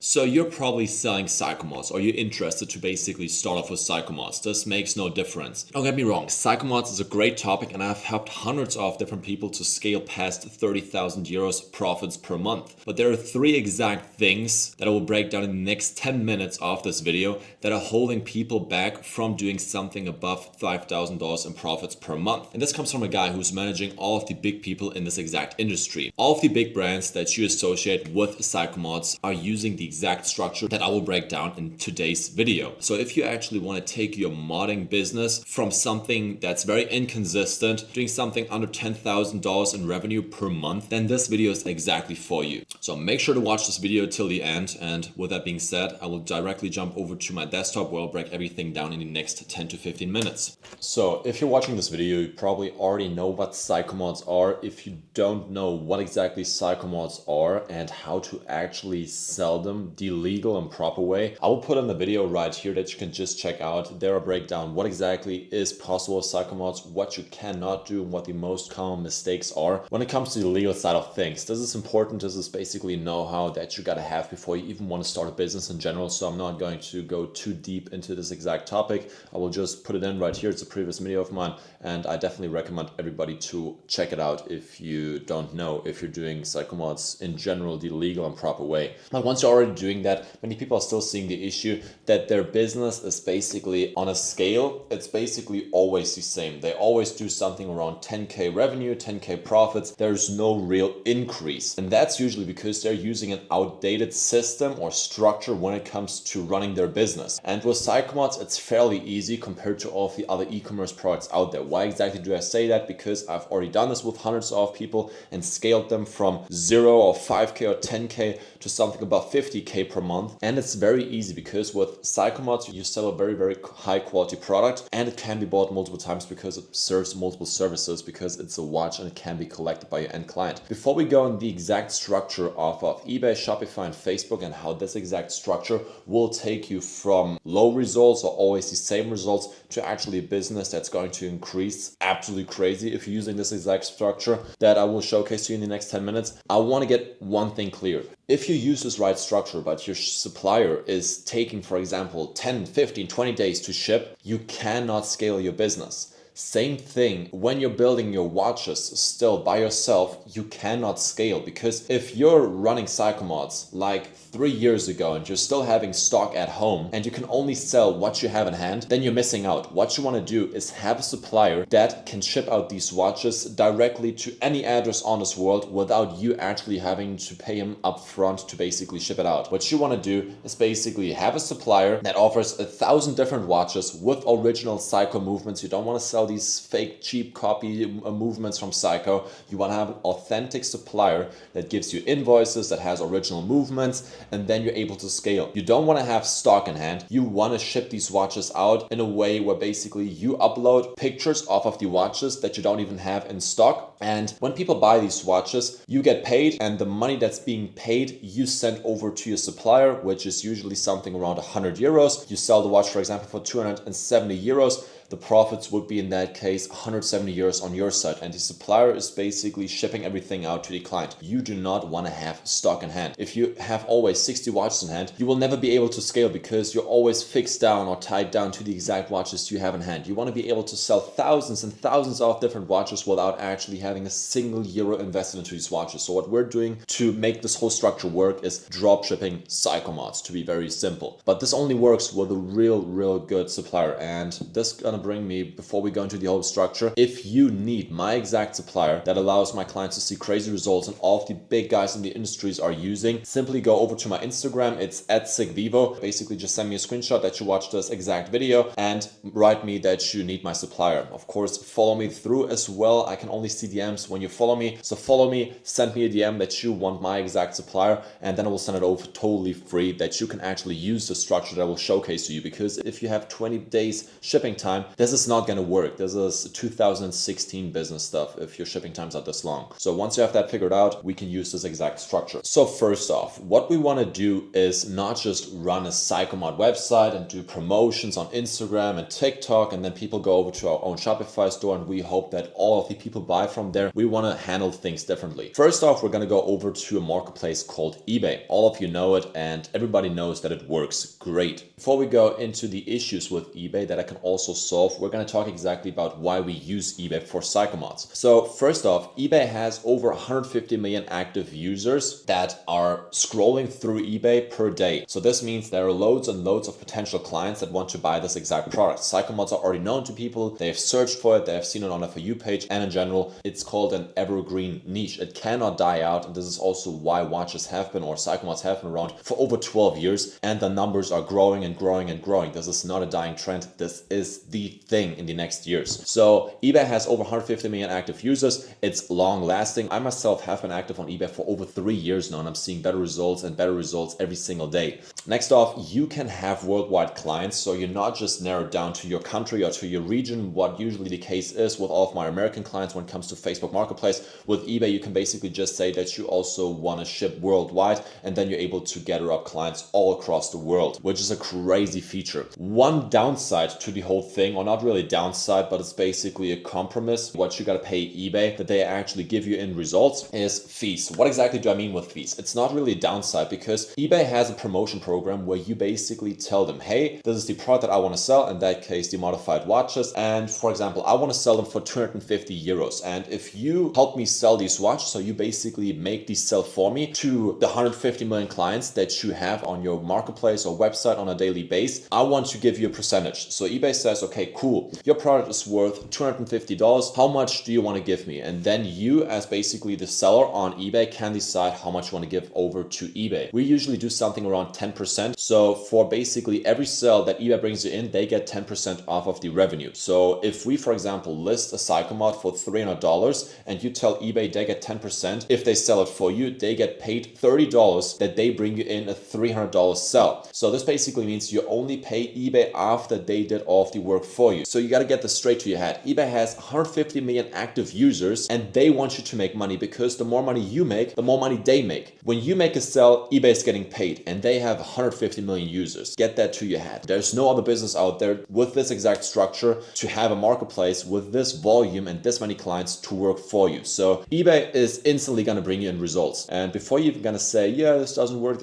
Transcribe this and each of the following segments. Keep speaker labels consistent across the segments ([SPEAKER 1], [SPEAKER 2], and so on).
[SPEAKER 1] So you're probably selling Seiko mods, or you're interested to basically start off with Seiko mods. This makes no difference. Don't get me wrong, Seiko mods is a great topic and I've helped hundreds of different people to scale past 30,000 euros profits per month. But there are three exact things that I will break down in the next 10 minutes of this video that are holding people back from doing something above $5,000 in profits per month. And this comes from a guy who's managing all of the big people in this exact industry. All of the big brands that you associate with Seiko mods are using the exact structure that I will break down in today's video. So if you actually want to take your modding business from something that's very inconsistent, doing something under $10,000 in revenue per month, then this video is exactly for you. So make sure to watch this video till the end. And with that being said, I will directly jump over to my desktop where I'll break everything down in the next 10 to 15 minutes. So if you're watching this video, you probably already know what Seiko mods are. If you don't know what exactly Seiko mods are and how to actually sell them the legal and proper way, I will put in the video right here that you can just check out. There I break down what exactly is possible with Seiko mods, what you cannot do, and what the most common mistakes are when it comes to the legal side of things. This is important. This is basically know-how that you gotta have before you even want to start a business in general. So I'm not going to go too deep into this exact topic. I will just put it in right here. It's a previous video of mine, and I definitely recommend everybody to check it out if you don't know if you're doing Seiko mods in general the legal and proper way. But once you're already doing that, many people are still seeing the issue that their business is basically on a scale. It's basically always the same. They always do something around 10K revenue, 10K profits. There's no real increase. And that's usually because they're using an outdated system or structure when it comes to running their business. And with Seiko mods, it's fairly easy compared to all of the other e-commerce products out there. Why exactly do I say that? Because I've already done this with hundreds of people and scaled them from 0 or 5K or 10K to something above 50K per month. And it's very easy because with Seiko mods, you sell a very, very high quality product and it can be bought multiple times because it serves multiple services, because it's a watch and it can be collected by your end client. Before we go in the exact structure of eBay, Shopify, and Facebook and how this exact structure will take you from low results or always the same results to actually a business that's going to increase absolutely crazy if you're using this exact structure that I will showcase to you in the next 10 minutes, I want to get one thing clear. If you use this right structure, but your supplier is taking, for example, 10, 15, 20 days to ship, you cannot scale your business. Same thing when you're building your watches still by yourself, you cannot scale, because if you're running Seiko mods like 3 years ago and you're still having stock at home and you can only sell what you have in hand, then you're missing out. What you want to do is have a supplier that can ship out these watches directly to any address on this world without you actually having to pay him upfront to basically ship it out. What you want to do is basically have a supplier that offers 1,000 different watches with original Seiko movements. You don't want to sell these fake cheap copy movements from Seiko. You want to have an authentic supplier that gives you invoices, that has original movements, and then you're able to scale. You don't want to have stock in hand. You want to ship these watches out in a way where basically you upload pictures off of the watches that you don't even have in stock. And when people buy these watches, you get paid, and the money that's being paid, you send over to your supplier, which is usually something around 100 euros. You sell the watch, for example, for 270 euros. The profits would be in that case 170 euros on your side, and the supplier is basically shipping everything out to the client. You do not want to have stock in hand. If you have always 60 watches in hand, you will never be able to scale because you're always fixed down or tied down to the exact watches you have in hand. You want to be able to sell thousands and thousands of different watches without actually having a single euro invested into these watches. So what we're doing to make this whole structure work is dropshipping Seiko mods, to be very simple. But this only works with a real good supplier, and this is gonna bring me, before we go into the whole structure, if you need my exact supplier that allows my clients to see crazy results and all of the big guys in the industries are using, simply go over to my Instagram. It's @sigvivo. Basically just send me a screenshot that you watched this exact video and write me that you need my supplier. Of course, follow me through as well. I can only see DMs when you follow me. So follow me, send me a DM that you want my exact supplier, and then I will send it over totally free that you can actually use the structure that I will showcase to you. Because if you have 20 days shipping time, this is not going to work. This is 2016 business stuff if your shipping times are this long. So once you have that figured out, we can use this exact structure. So first off, what we want to do is not just run a Psychomod website and do promotions on Instagram and TikTok, and then people go over to our own Shopify store and we hope that all of the people buy from there. We want to handle things differently. First off, we're going to go over to a marketplace called eBay. All of you know it and everybody knows that it works great. Before we go into the issues with eBay that I can also solve, we're going to talk exactly about why we use eBay for Psychomods. So first off, eBay has over 150 million active users that are scrolling through eBay per day. So this means there are loads and loads of potential clients that want to buy this exact product. Psychomods are already known to people. They have searched for it. They have seen it on a For You page. And in general, it's called an evergreen niche. It cannot die out. And this is also why watches have been, or Psychomods have been around for over 12 years. And the numbers are growing and growing and growing. This is not a dying trend. This is the thing in the next years. So eBay has over 150 million active users. It's long lasting. I myself have been active on eBay for over 3 years now, and I'm seeing better results and better results every single day. Next off, you can have worldwide clients. So you're not just narrowed down to your country or to your region, what usually the case is with all of my American clients when it comes to Facebook Marketplace. With eBay, you can basically just say that you also want to ship worldwide, and then you're able to gather up clients all across the world, which is a crazy feature. One downside to the whole thing, or not really downside, but it's basically a compromise, what you got to pay eBay that they actually give you in results, is fees. What exactly do I mean with fees? It's not really a downside because eBay has a promotion program where you basically tell them, hey, this is the product that I want to sell, in that case the modified watches, and for example I want to sell them for 250 euros, and if you help me sell these watches, so you basically make these sell for me to the 150 million clients that you have on your marketplace or website on a daily base, I want to give you a percentage. So eBay says, okay, cool, your product is worth $250, how much do you want to give me? And then you as basically the seller on eBay can decide how much you want to give over to eBay. We usually do something around 10%. So for basically every sale that eBay brings you in, they get 10% off of the revenue. So if we, for example, list a Psychomod for $300 and you tell eBay they get 10%, if they sell it for you, they get paid $30 that they bring you in a $300 sell. So this basically means you only pay eBay after they did all of the work for you. So you got to get this straight to your head. eBay has 150 million active users and they want you to make money because the more money you make, the more money they make. When you make a sell, eBay is getting paid and they have 150 million users. Get that to your head. There's no other business out there with this exact structure to have a marketplace with this volume and this many clients to work for you. So eBay is instantly going to bring you in results. And before you're even going to say, yeah, this doesn't work,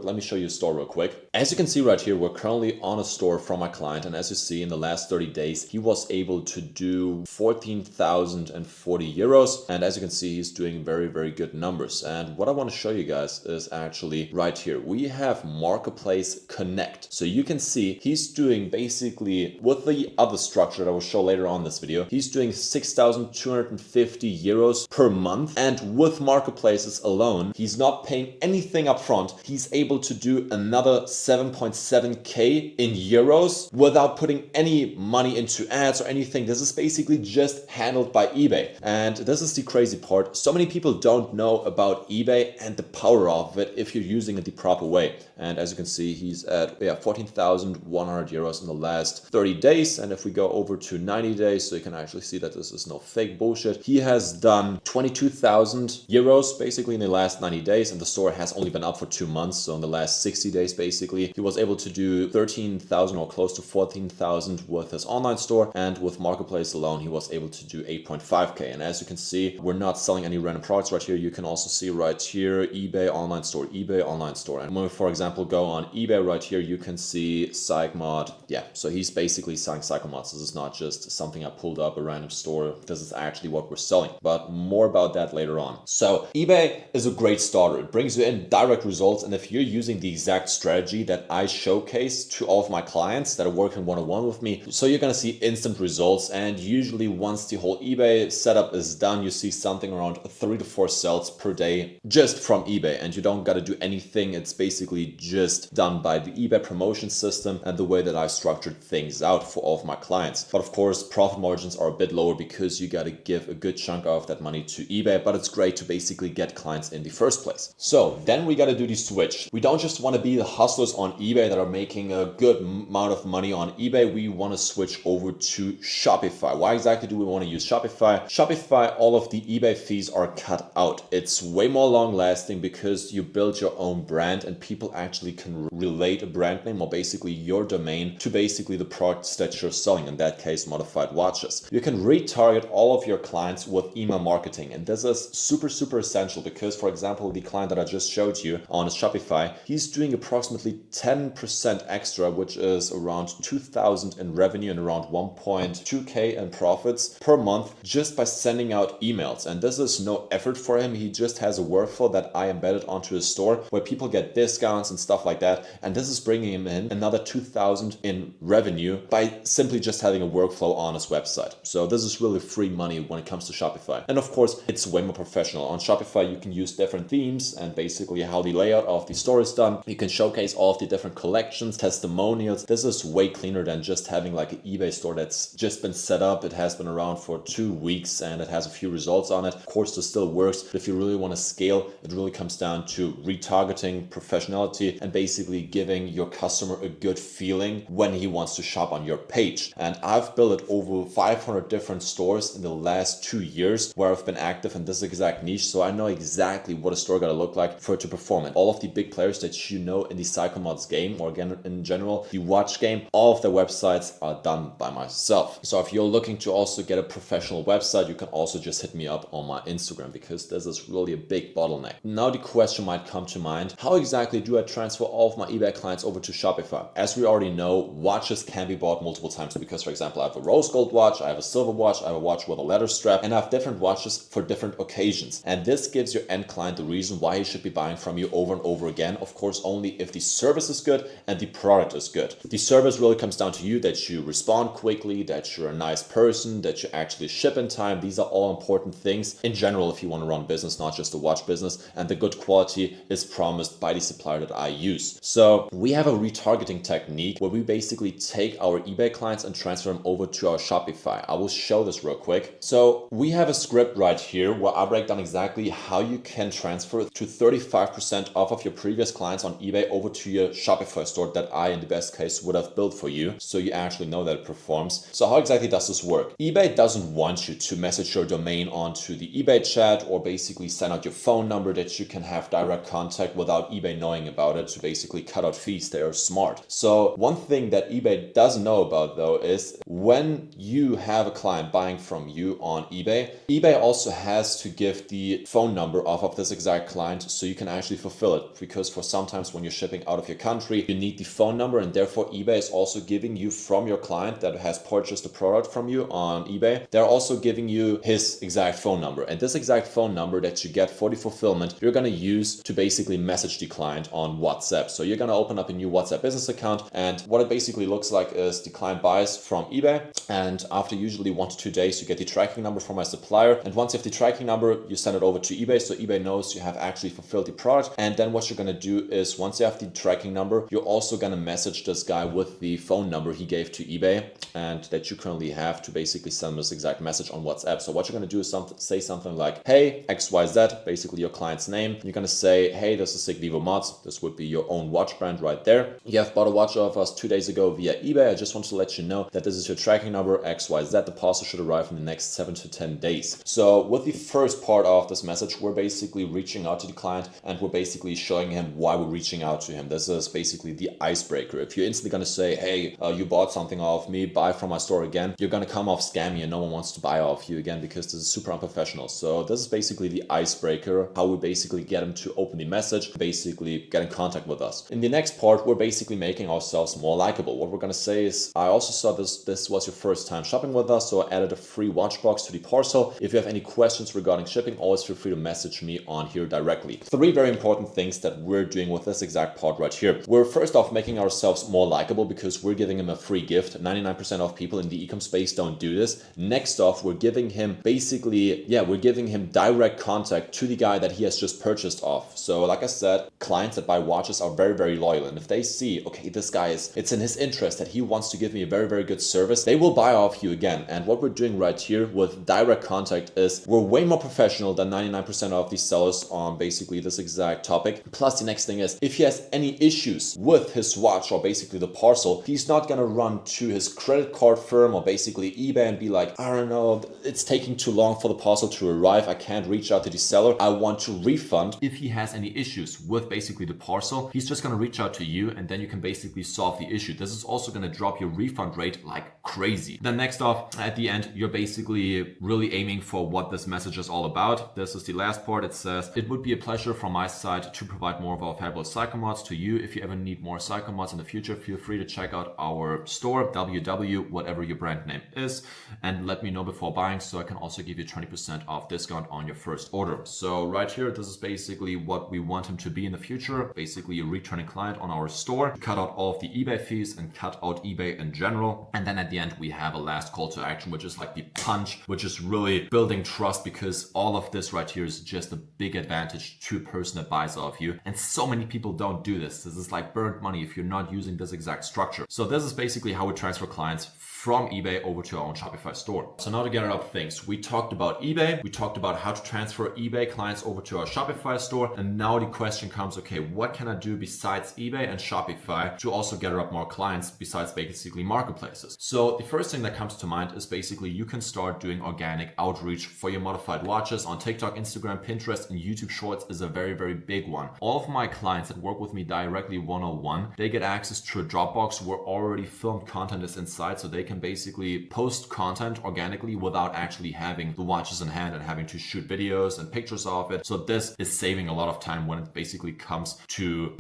[SPEAKER 1] let me show you a store real quick. As you can see right here, we're currently on a store from my client. And as you see in the last 30 days, he was able to do 14,040 euros. And as you can see, he's doing very, very good numbers. And what I want to show you guys is actually right here. We have Marketplace Connect. So you can see he's doing basically with the other structure that I will show later on in this video, he's doing 6,250 euros per month. And with marketplaces alone, he's not paying anything up front. He's able to do another 7.7K in euros without putting any money into ads or anything. This is basically just handled by eBay. And this is the crazy part. So many people don't know about eBay and the power of it if you're using it the proper way. And as you can see, he's at 14,100 euros in the last 30 days. And if we go over to 90 days, so you can actually see that this is no fake bullshit. He has done 22,000 euros basically in the last 90 days. And the store has only been up for 2 months. So in the last 60 days, basically, he was able to do 13,000 or close to 14,000 with his online store. And with Marketplace alone, he was able to do 8.5K. And as you can see, we're not selling any random products right here. You can also see right here, eBay online store, eBay online store. And when we, for example, go on eBay right here, you can see Psychomod. Yeah, so he's basically selling Psychomods. This is not just something I pulled up a random store. This is actually what we're selling, but more about that later on. So eBay is a great starter. It brings you in direct results. And if you're using the exact strategy that I showcase to all of my clients that are working one-on-one with me, so you're going to see instant results. And usually once the whole eBay setup is done, you see something around 3 to 4 sales per day just from eBay, and you don't got to do anything. It's basically just just done by the eBay promotion system and the way that I structured things out for all of my clients. But of course, profit margins are a bit lower because you got to give a good chunk of that money to eBay, but it's great to basically get clients in the first place. So then we got to do the switch. We don't just want to be the hustlers on eBay that are making a good amount of money on eBay. We want to switch over to Shopify. Why exactly do we want to use Shopify? Shopify, all of the eBay fees are cut out. It's way more long lasting because you build your own brand and people actually can relate a brand name or basically your domain to basically the products that you're selling, in that case modified watches. You can retarget all of your clients with email marketing, and this is super essential because, for example, the client that I just showed you on Shopify, he's doing approximately 10% extra, which is around 2,000 in revenue and around 1.2k in profits per month just by sending out emails. And this is no effort for him. He just has a workflow that I embedded onto his store where people get discounts and stuff like that. And this is bringing him in another 2,000 in revenue by simply just having a workflow on his website. So this is really free money when it comes to Shopify. And of course, it's way more professional. On Shopify, you can use different themes and basically how the layout of the store is done. You can showcase all of the different collections, testimonials. This is way cleaner than just having like an eBay store that's just been set up. It has been around for 2 weeks and it has a few results on it. Of course, this still works. But if you really want to scale, it really comes down to retargeting, professionality, and basically giving your customer a good feeling when he wants to shop on your page. And I've built over 500 different stores in the last 2 years where I've been active in this exact niche. So I know exactly what a store gotta look like for it to perform. And all of the big players that you know in the Seiko mods game, or again in general, the watch game, all of their websites are done by myself. So if you're looking to also get a professional website, you can also just hit me up on my Instagram because this is really a big bottleneck. Now the question might come to mind, how exactly do I transfer all of my eBay clients over to Shopify? As we already know, watches can be bought multiple times because, for example, I have a rose gold watch, I have a silver watch, I have a watch with a leather strap, and I have different watches for different occasions. And this gives your end client the reason why he should be buying from you over and over again. Of course, only if the service is good and the product is good. The service really comes down to you, that you respond quickly, that you're a nice person, that you actually ship in time. These are all important things in general if you want to run business, not just a watch business. And the good quality is promised by the supplier that I use. So we have a retargeting technique where we basically take our eBay clients and transfer them over to our Shopify. I will show this real quick. So we have a script right here where I break down exactly how you can transfer to 35% off of your previous clients on eBay over to your Shopify store that I, in the best case, would have built for you. So you actually know that it performs. So how exactly does this work? eBay doesn't want you to message your domain onto the eBay chat or basically send out your phone number that you can have direct contact without eBay knowing about it to basically cut out fees. They are smart. So one thing that eBay doesn't know about though is when you have a client buying from you on eBay, eBay also has to give the phone number off of this exact client so you can actually fulfill it, because for sometimes when you're shipping out of your country, you need the phone number, and therefore eBay is also giving you from your client that has purchased a product from you on eBay, they're also giving you his exact phone number. And this exact phone number that you get for the fulfillment, you're going to use to basically message the client on WhatsApp. So you're going to open up a new WhatsApp business account, and what it basically looks like is the client buys from eBay, and after usually 1 to 2 days, you get the tracking number from my supplier. And once you have the tracking number, you send it over to eBay, so eBay knows you have actually fulfilled the product. And then what you're going to do is, once you have the tracking number, you're also going to message this guy with the phone number he gave to eBay and that you currently have to basically send this exact message on WhatsApp. So what you're going to do is say something like, hey, XYZ, basically your client's name. You're going to say, hey, this is Sig Vivo Mods. This would be your own watch brand right there. You have bought a watch of us 2 days ago via eBay. I just want to let you know that this is your tracking number XYZ. The parcel should arrive in the next 7 to 10 days. So with the first part of this message, we're basically reaching out to the client and we're basically showing him why we're reaching out to him. This is basically the icebreaker. If you're instantly going to say, hey, you bought something off me, buy from my store again, you're going to come off scammy and no one wants to buy off you again because this is super unprofessional. So this is basically the icebreaker, how we basically get him to open the message, basically get in contact with us. In the next part, we're basically making ourselves more likable. What we're going to say is, I also saw this was your first time shopping with us, so I added a free watch box to the parcel. If you have any questions regarding shipping, always feel free to message me on here directly. 3 very important things that we're doing with this exact part right here. We're first off making ourselves more likable because we're giving him a free gift. 99% of people in the e-com space don't do this. Next off, we're giving him basically, we're giving him direct contact to the guy that he has just purchased off. So like I said, clients that buy watches watches are very, very loyal. And if they see, okay, this guy it's in his interest that he wants to give me a very, very good service, they will buy off you again. And what we're doing right here with direct contact is we're way more professional than 99% of these sellers on basically this exact topic. Plus, the next thing is, if he has any issues with his watch or basically the parcel, he's not gonna run to his credit card firm or basically eBay and be like, I don't know, it's taking too long for the parcel to arrive, I can't reach out to the seller, I want to refund. If he has any issues with basically the parcel, he's just gonna reach out to you, and then you can basically solve the issue. This is also gonna drop your refund rate like crazy. Then next off, at the end, you're basically really aiming for what this message is all about. This is the last part. It says, it would be a pleasure from my side to provide more of our fabulous Seiko mods to you. If you ever need more Seiko mods in the future, feel free to check out our store, www, whatever your brand name is, and let me know before buying so I can also give you 20% off discount on your first order. So right here, this is basically what we want him to be in the future. Basically a returning client on our store. Cut out all of the eBay fees and cut out eBay in general. And then at the end, we have a last call to action, which is like the punch, which is really building trust, because all of this right here is just a big advantage to a person that buys off you. And so many people don't do this. This is like burnt money if you're not using this exact structure. So this is basically how we transfer clients from eBay over to our own Shopify store. So now to get it up things, we talked about eBay, we talked about how to transfer eBay clients over to our Shopify store, and now the question comes, okay, what can I do besides eBay and Shopify to also gather up more clients besides basically marketplaces? So the first thing that comes to mind is basically you can start doing organic outreach for your modified watches on TikTok, Instagram, Pinterest, and YouTube Shorts is a very, very big one. All of my clients that work with me directly one-on-one, they get access to a Dropbox where already filmed content is inside, so they can basically post content organically without actually having the watches in hand and having to shoot videos and pictures of it. So this is saving a lot of time when it basically comes to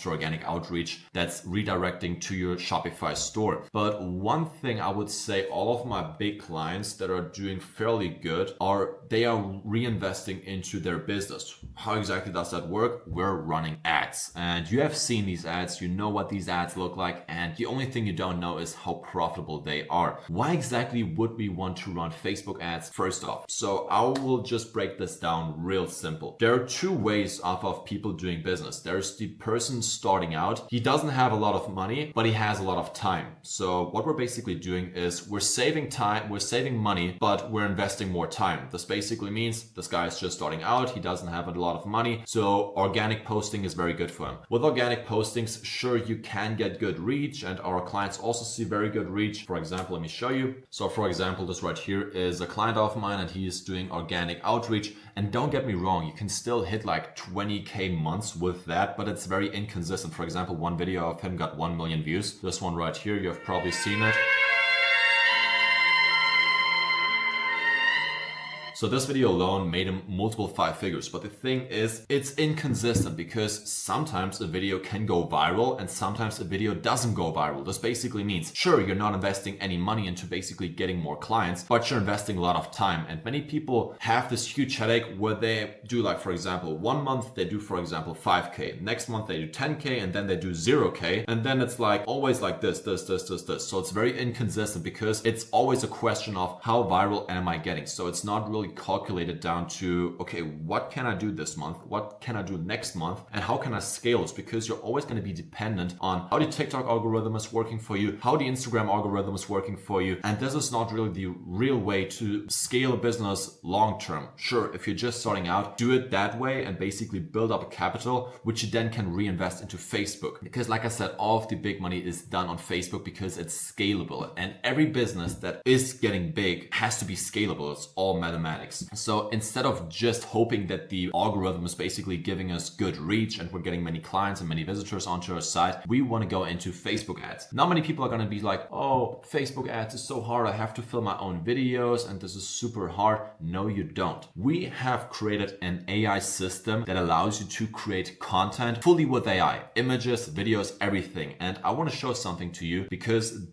[SPEAKER 1] organic outreach that's redirecting to your Shopify store. But one thing I would say, all of my big clients that are doing fairly good they are reinvesting into their business. How exactly does that work? We're running ads, and you have seen these ads, you know what these ads look like, and the only thing you don't know is how profitable they are. Why exactly would we want to run Facebook ads? First off, so I will just break this down real simple. There are two ways of people doing business. There's the person starting out. He doesn't have a lot of money, but he has a lot of time. So what we're basically doing is we're saving time, we're saving money, but we're investing more time. This basically means this guy is just starting out. He doesn't have a lot of money. So organic posting is very good for him. With organic postings, sure, you can get good reach, and our clients also see very good reach. For example, let me show you. So for example, this right here is a client of mine, and he is doing organic outreach. And don't get me wrong, you can still hit like 20K months with that, but it's very inconsistent. For example, one video of him got 1 million views. This one right here, you have probably seen it. So this video alone made him multiple 5 figures. But the thing is, it's inconsistent because sometimes a video can go viral and sometimes a video doesn't go viral. This basically means, sure, you're not investing any money into basically getting more clients, but you're investing a lot of time. And many people have this huge headache where they do, like, for example, 1 month they do, for example, 5K. Next month they do 10K, and then they do 0K. And then it's like always like this. So it's very inconsistent because it's always a question of how viral am I getting? So it's not really calculated down to, okay, what can I do this month? What can I do next month? And how can I scale this? Because you're always going to be dependent on how the TikTok algorithm is working for you, how the Instagram algorithm is working for you. And this is not really the real way to scale a business long term. Sure, if you're just starting out, do it that way and basically build up a capital, which you then can reinvest into Facebook. Because like I said, all of the big money is done on Facebook because it's scalable. And every business that is getting big has to be scalable. It's all mathematics. So instead of just hoping that the algorithm is basically giving us good reach and we're getting many clients and many visitors onto our site, we want to go into Facebook ads. Not many people are going to be like, oh, Facebook ads is so hard. I have to film my own videos and this is super hard. No, you don't. We have created an AI system that allows you to create content fully with AI, images, videos, everything. And I want to show something to you because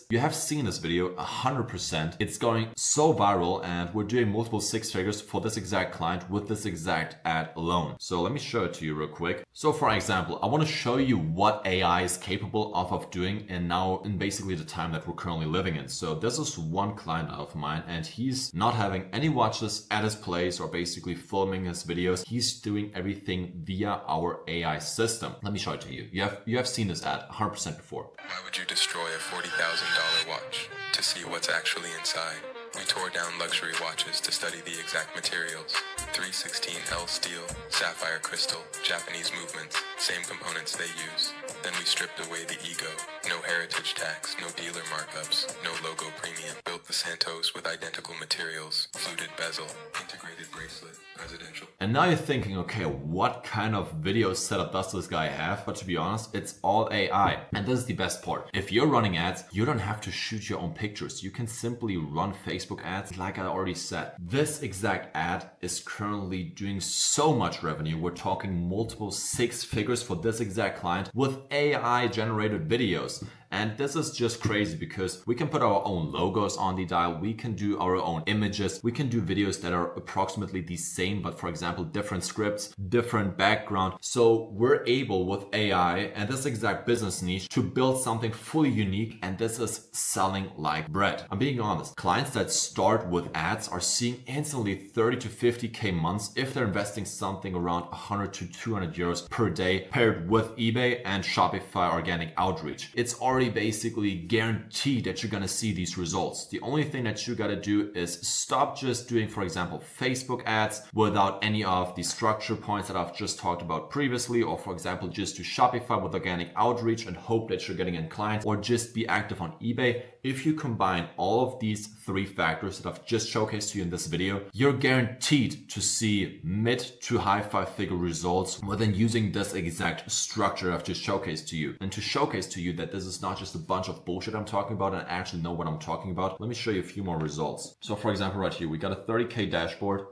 [SPEAKER 1] you have seen this video 100%. It's going so viral and we're doing multiple multiple six figures for this exact client with this exact ad alone. So let me show it to you real quick. So for example, I want to show you what AI is capable of doing and now in basically the time that we're currently living in. So this is one client of mine and he's not having any watches at his place or basically filming his videos. He's doing everything via our AI system. Let me show it to you. You have seen this ad 100% before.
[SPEAKER 2] Why would you destroy a $40,000 watch to see what's actually inside? We tore down luxury watches to study the exact materials. 316L steel, sapphire crystal, Japanese movements, same components they use. Then we stripped away the ego. No heritage tax, no dealer markups, no logo premium. Built the Santos with identical materials, fluted bezel, integrated bracelet, presidential.
[SPEAKER 1] And now you're thinking, okay, what kind of video setup does this guy have? But to be honest, it's all AI. And this is the best part. If you're running ads, you don't have to shoot your own pictures. You can simply run Facebook ads like I already said. This exact ad is currently doing so much revenue. We're talking multiple six figures for this exact client with AI generated videos. And this is just crazy because we can put our own logos on the dial. We can do our own images. We can do videos that are approximately the same, but for example, different scripts, different background. So we're able with AI and this exact business niche to build something fully unique. And this is selling like bread. I'm being honest. Clients that start with ads are seeing instantly 30 to 50K months if they're investing something around 100 to 200 euros per day paired with eBay and Shopify organic outreach. It's already basically guaranteed that you're gonna see these results. The only thing that you gotta do is stop just doing, for example, Facebook ads without any of the structure points that I've just talked about previously, or for example, just do Shopify with organic outreach and hope that you're getting in clients, or just be active on eBay. If you combine all of these three factors that I've just showcased to you in this video, you're guaranteed to see mid to high five-figure results within using this exact structure I've just showcased to you. And to showcase to you that this is not just a bunch of bullshit I'm talking about and I actually know what I'm talking about, let me show you a few more results. So for example, right here, we got a 30K dashboard.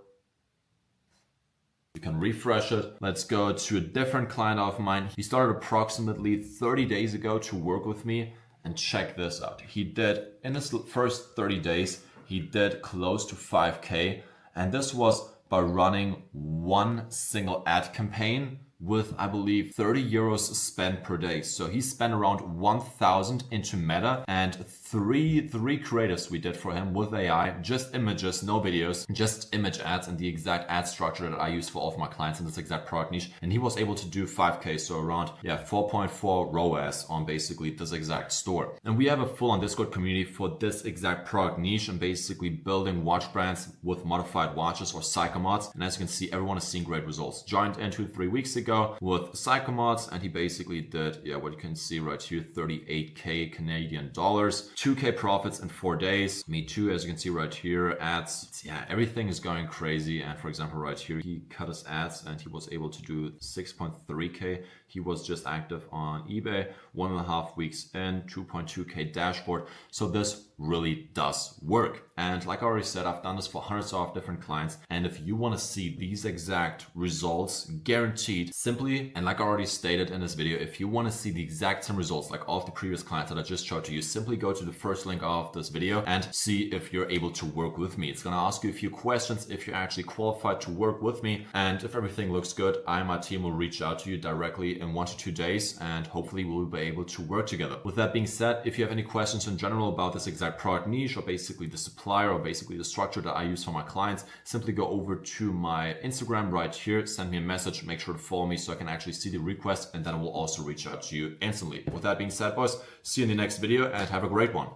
[SPEAKER 1] You can refresh it. Let's go to a different client of mine. He started approximately 30 days ago to work with me. And check this out. He did, in his first 30 days, he did close to 5K. And this was by running one single ad campaign with, I believe, 30 euros spent per day. So he spent around 1,000 into Meta and three creatives we did for him with AI, just images, no videos, just image ads and the exact ad structure that I use for all of my clients in this exact product niche. And he was able to do 5K, so around 4.4 ROAS on basically this exact store. And we have a full on Discord community for this exact product niche and basically building watch brands with modified watches or Seiko mods. And as you can see, everyone is seeing great results. Joined in 2-3 weeks ago with Seiko mods and he basically did, what you can see right here, 38K Canadian dollars. 2K profits in 4 days. Me too, as you can see right here, ads. Everything is going crazy. And for example, right here, he cut his ads and he was able to do 6.3K. He was just active on eBay, 1.5 weeks in, 2.2K dashboard. So this really does work. And like I already said, I've done this for hundreds of different clients. And if you want to see these exact results guaranteed, simply, and like I already stated in this video, if you want to see the exact same results like all of the previous clients that I just showed to you, simply go to the first link of this video and see if you're able to work with me. It's going to ask you a few questions if you're actually qualified to work with me. And if everything looks good, I and my team will reach out to you directly in 1 to 2 days and hopefully we'll be able to work together. With that being said, if you have any questions in general about this exact product niche or basically the supplier or basically the structure that I use for my clients, simply go over to my Instagram right here, send me a message, make sure to follow me so I can actually see the request and then I will also reach out to you instantly. With that being said, boys, see you in the next video and have a great one.